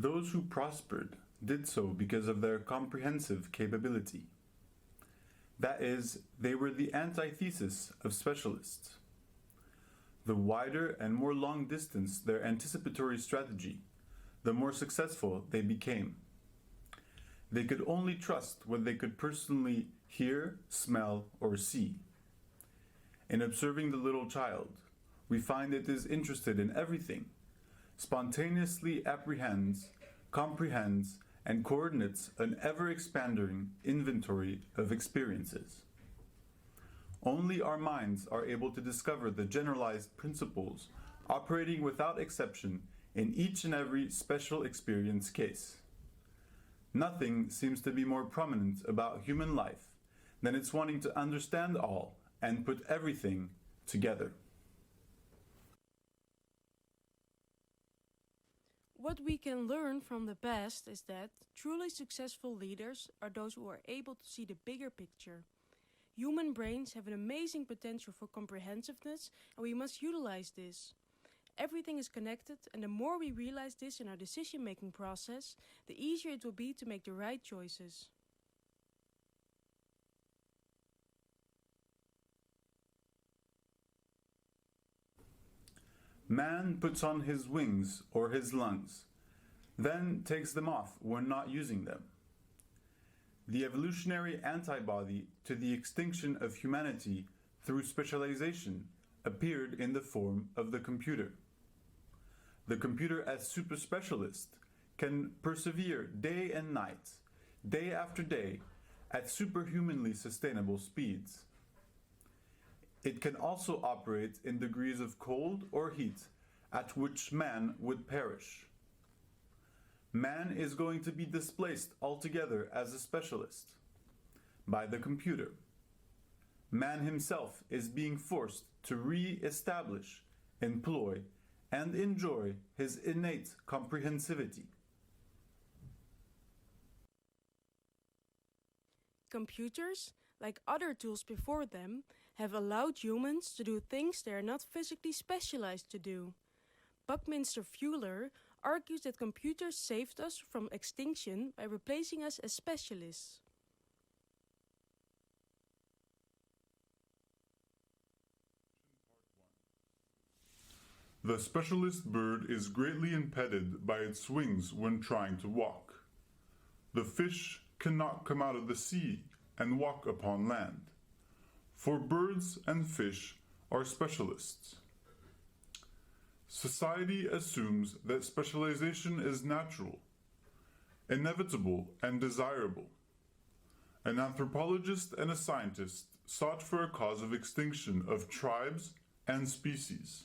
Those who prospered did so because of their comprehensive capability. That is, they were the antithesis of specialists. The wider and more long distance their anticipatory strategy, the more successful they became. They could only trust what they could personally hear, smell, or see. In observing the little child, we find it is interested in everything, spontaneously apprehends, comprehends, and coordinates an ever-expanding inventory of experiences. Only our minds are able to discover the generalized principles operating without exception in each and every special experience case. Nothing seems to be more prominent about human life than its wanting to understand all and put everything together. What we can learn from the past is that truly successful leaders are those who are able to see the bigger picture. Human brains have an amazing potential for comprehensiveness, and we must utilize this. Everything is connected, and the more we realize this in our decision-making process, the easier it will be to make the right choices. Man puts on his wings or his lungs, then takes them off when not using them. The evolutionary antibody to the extinction of humanity through specialization appeared in the form of the computer. The computer as super specialist can persevere day and night, day after day, at superhumanly sustainable speeds. It can also operate in degrees of cold or heat at which man would perish. Man is going to be displaced altogether as a specialist by the computer. Man himself is being forced to re-establish, employ, and enjoy his innate comprehensivity. Computers, like other tools before them, have allowed humans to do things they are not physically specialized to do. Buckminster Fuller argues that computers saved us from extinction by replacing us as specialists. The specialist bird is greatly impeded by its wings when trying to walk. The fish cannot come out of the sea and walk upon land, for birds and fish are specialists. Society assumes that specialization is natural, inevitable, and desirable. An anthropologist and a scientist sought for a cause of extinction of tribes and species.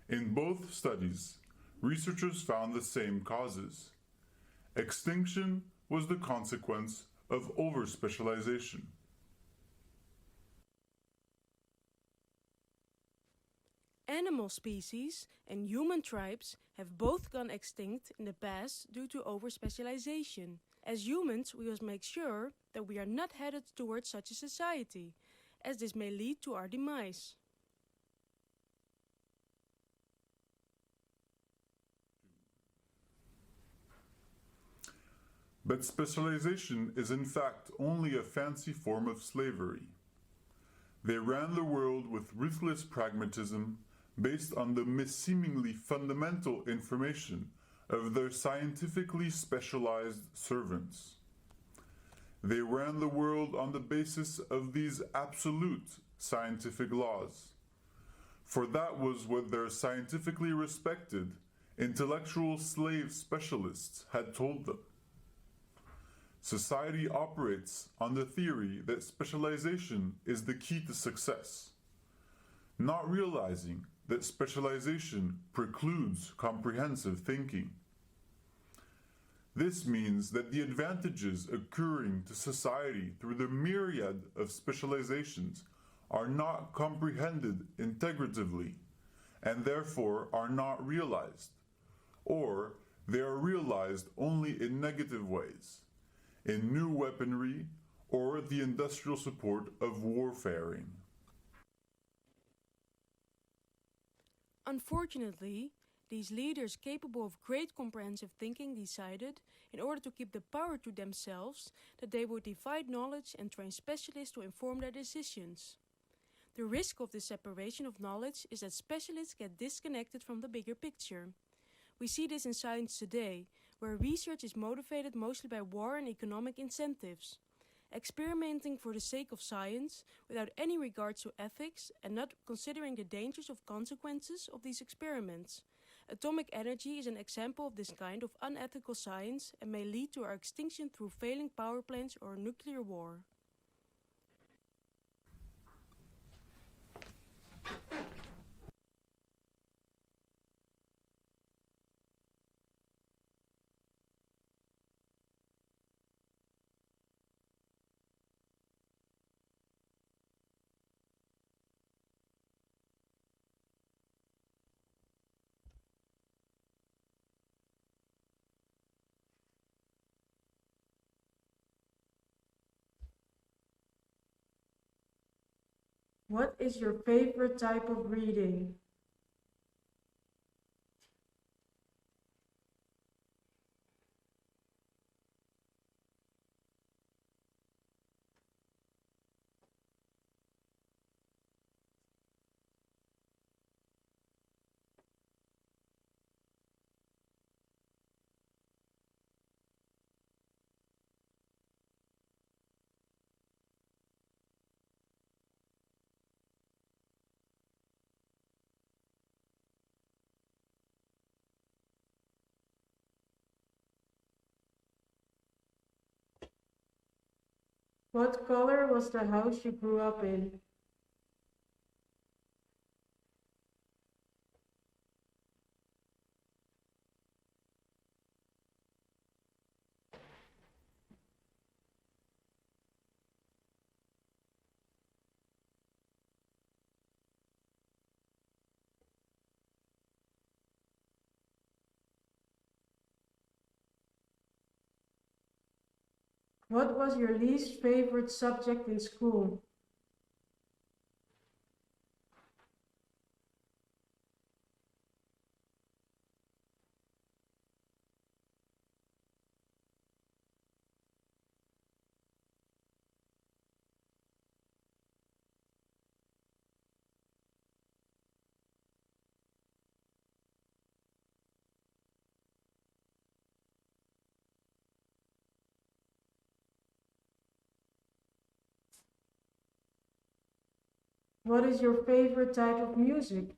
In both studies, researchers found the same causes. Extinction was the consequence of overspecialization. Animal species and human tribes have both gone extinct in the past due to overspecialization. As humans, we must make sure that we are not headed towards such a society, as this may lead to our demise. But specialization is in fact only a fancy form of slavery. They ran the world with ruthless pragmatism based on the seemingly fundamental information of their scientifically specialized servants. They ran the world on the basis of these absolute scientific laws, for that was what their scientifically respected, intellectual slave specialists had told them. Society operates on the theory that specialization is the key to success, not realizing that specialization precludes comprehensive thinking. This means that the advantages occurring to society through the myriad of specializations are not comprehended integratively and therefore are not realized, or they are realized only in negative ways, in new weaponry or the industrial support of warfaring. Unfortunately, These leaders capable of great comprehensive thinking decided, in order to keep the power to themselves, that they would divide knowledge and train specialists to inform their decisions. The risk of this separation of knowledge is that specialists get disconnected from the bigger picture. We see this in science today, where research is motivated mostly by war and economic incentives. Experimenting for the sake of science, without any regard to ethics and not considering the dangers of consequences of these experiments. Atomic energy is an example of this kind of unethical science and may lead to our extinction through failing power plants or nuclear war. What is your favorite type of reading? What color was the house you grew up in? What was your least favorite subject in school? What is your favorite type of music?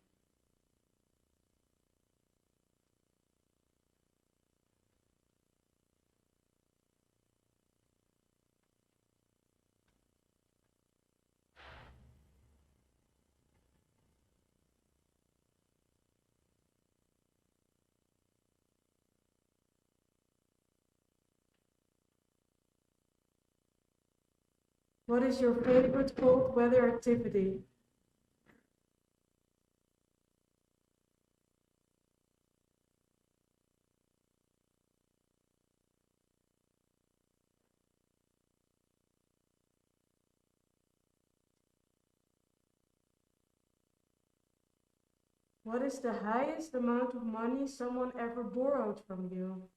What is your favorite cold weather activity? What is the highest amount of money someone ever borrowed from you?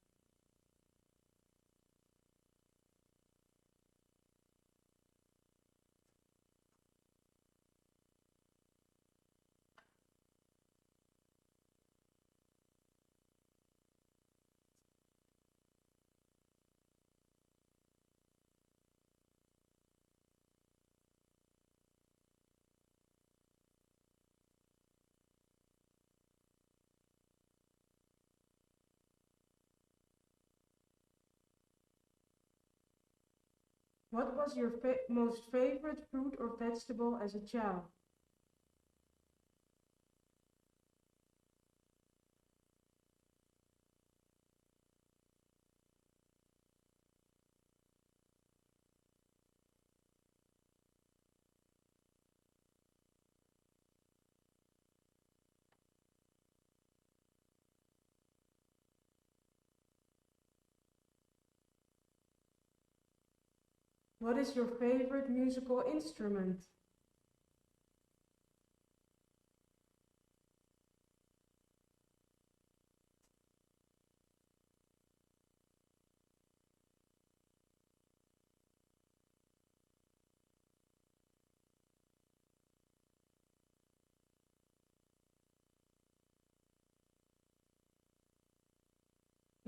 What was your most favorite fruit or vegetable as a child? What is your favorite musical instrument?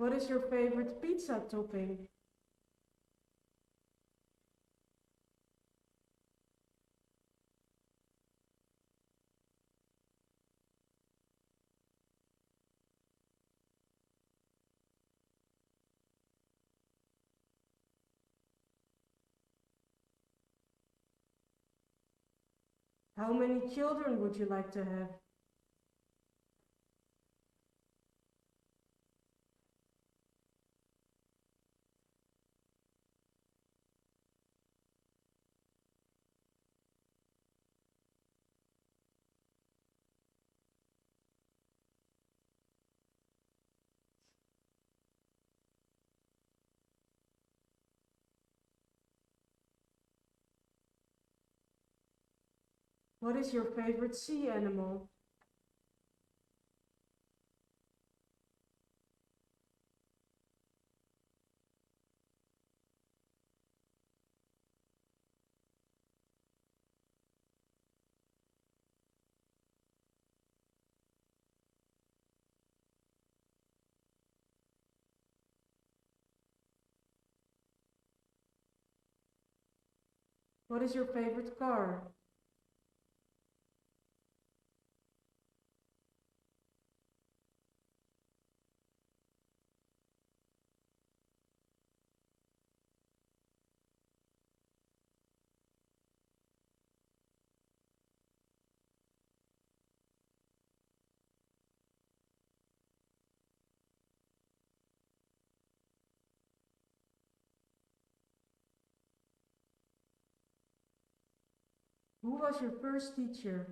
What is your favorite pizza topping? How many children would you like to have? What is your favorite sea animal? What is your favorite car? Who was your first teacher?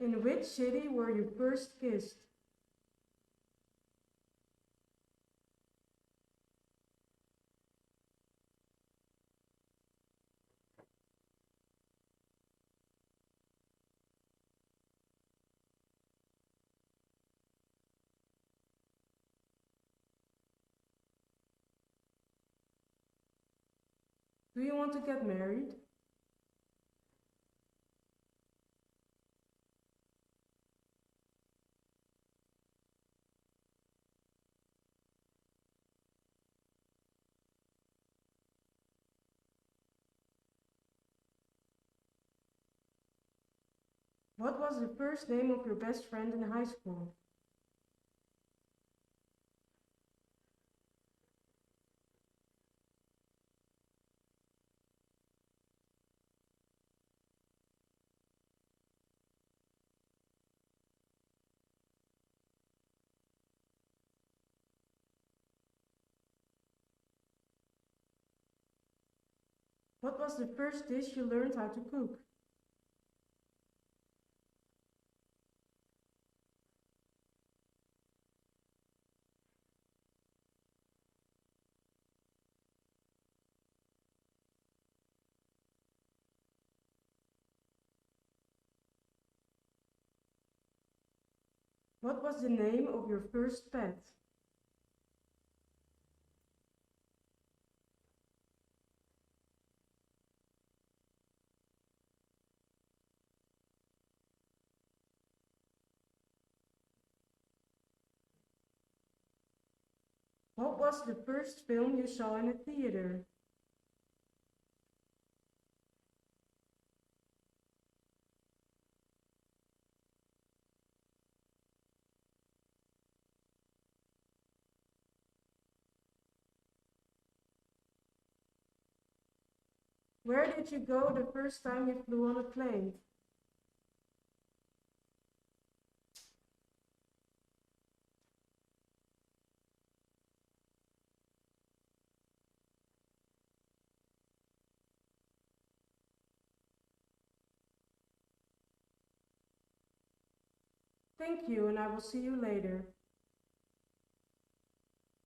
In which city were you first kissed? Do you want to get married? What was the first name of your best friend in high school? What was the first dish you learned how to cook? What was the name of your first pet? What was the first film you saw in a theater? Where did you go the first time you flew on a plane? Thank you, and I will see you later.